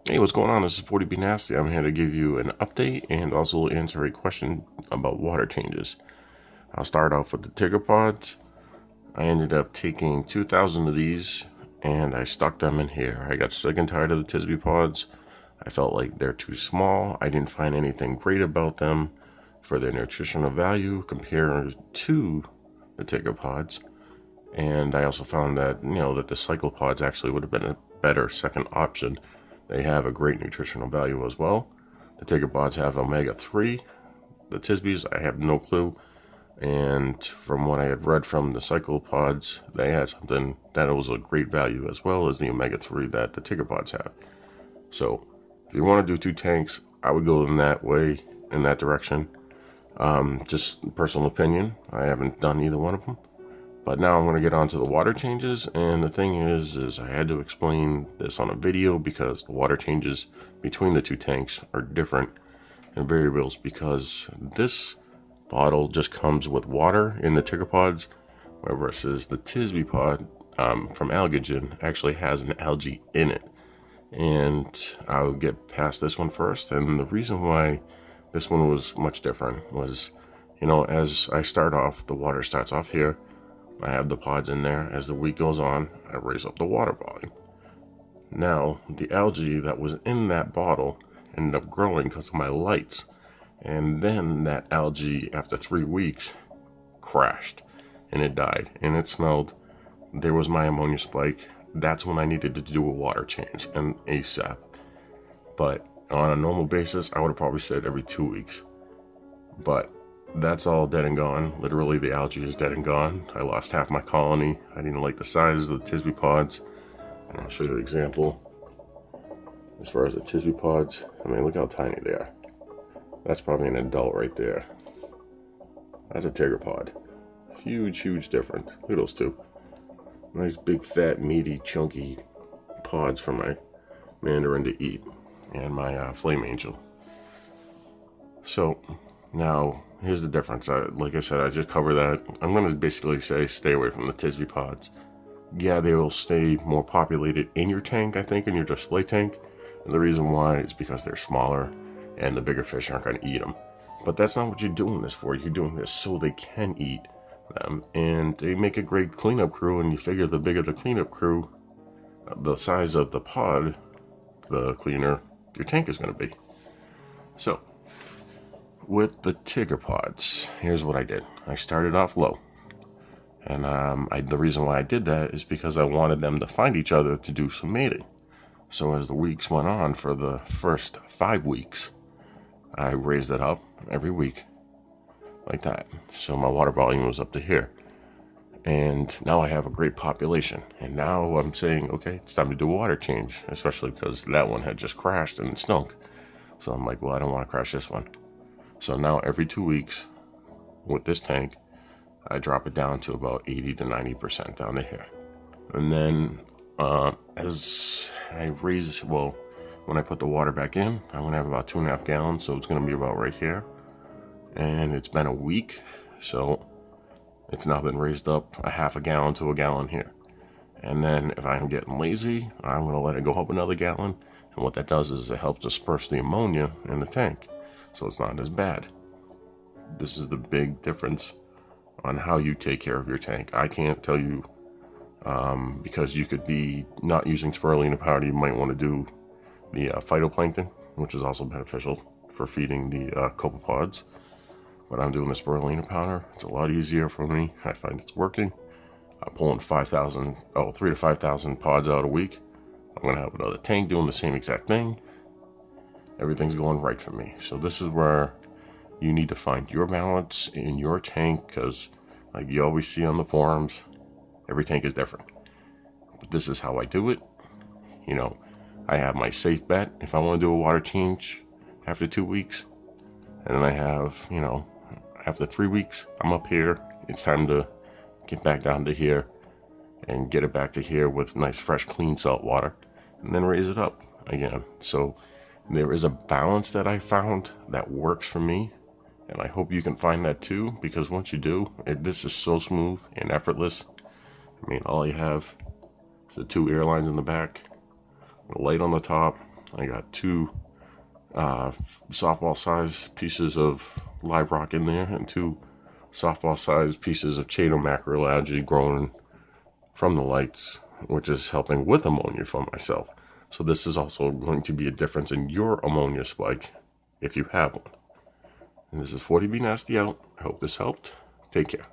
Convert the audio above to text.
Hey, what's going on? This is 40B Nasty. I'm here to give you an update and also answer a question about water changes. I'll start off with the Tigger pods. I ended up taking 2,000 of these and I stuck them in here. I got sick and tired of the Tisbee pods. I felt like they're too small. I didn't find anything great about them for their nutritional value compared to the Tigger pods. And I also found that, that the cycle pods actually would have been a better second option. They have a great nutritional value as well. The Tigger pods have omega-3. The Tisbees, I have no clue. And from what I had read from the cycle pods, they had something that was a great value as well as the omega-3 that the Tigger pods have. So if you want to do 2 tanks, I would go in that way, in that direction. Just personal opinion. I haven't done either one of them. But now I'm going to get on to the water changes, and the thing is I had to explain this on a video because the water changes between the 2 tanks are different in variables because this bottle just comes with water in the Tigger pods, versus the Tisbee pod from Algagen actually has an algae in it. And I'll get past this one first, and the reason why this one was much different was, as I start off, the water starts off here. I have the pods in there. As the week goes on, I raise up the water volume. Now, the algae that was in that bottle ended up growing because of my lights. And then that algae, after 3 weeks, crashed. And it died. And it smelled. There was my ammonia spike. That's when I needed to do a water change, and ASAP. But on a normal basis, I would have probably said every 2 weeks. But that's all dead and gone. Literally, the algae is dead and gone. I lost half my colony. I didn't like the size of the Tisbee pods. And I'll show you an example. As far as the Tisbee pods, I mean, look how tiny they are. That's probably an adult right there. That's a Tigger pod. Huge, huge difference. Look at those two. Nice, big, fat, meaty, chunky pods for my mandarin to eat. And my flame angel. So, now, here's the difference. Like I said, I just covered that. I'm going to basically say stay away from the Tisbee pods. Yeah, they will stay more populated in your tank, I think, in your display tank. And the reason why is because they're smaller and the bigger fish aren't going to eat them. But that's not what you're doing this for. You're doing this so they can eat them. And they make a great cleanup crew, and you figure the bigger the cleanup crew, the size of the pod, the cleaner your tank is going to be. So, with the Tigger pods, here's what I did. I started off low. And the reason why I did that is because I wanted them to find each other to do some mating. So as the weeks went on, for the first 5 weeks, I raised it up every week, like that. So my water volume was up to here. And now I have a great population. And now I'm saying, okay, it's time to do a water change, especially because that one had just crashed and it stunk. So I'm like, well, I don't want to crash this one. So now every 2 weeks with this tank, I drop it down to about 80 to 90% down to here. And then as I raise, when I put the water back in, I'm going to have about 2.5 gallons. So it's going to be about right here. And it's been a week. So it's now been raised up a half a gallon to a gallon here. And then if I'm getting lazy, I'm going to let it go up another gallon. And what that does is it helps disperse the ammonia in the tank. So it's not as bad. This is the big difference on how you take care of your tank. I can't tell you, because you could be not using spirulina powder. You might want to do the phytoplankton, which is also beneficial for feeding the copepods. But I'm doing the spirulina powder. It's a lot easier for me. I find it's working. I'm pulling 3 to 5,000 pods out a week. I'm going to have another tank doing the same exact thing. Everything's going right for me. So this is where you need to find your balance in your tank, because like you always see on the forums, every tank is different. But this is how I do it. I have my safe bet if I want to do a water change after 2 weeks. And then I have, after 3 weeks, I'm up here. It's time to get back down to here and get it back to here with nice, fresh, clean salt water. And then raise it up again. So there is a balance that I found that works for me. And I hope you can find that too, because once you do, this is so smooth and effortless. I mean, all you have is the 2 air lines in the back, the light on the top, I got two softball size pieces of live rock in there and two softball size pieces of chaeto macroalgae growing from the lights, which is helping with ammonia for myself. So this is also going to be a difference in your ammonia spike if you have one. And this is 40B Nasty out. I hope this helped. Take care.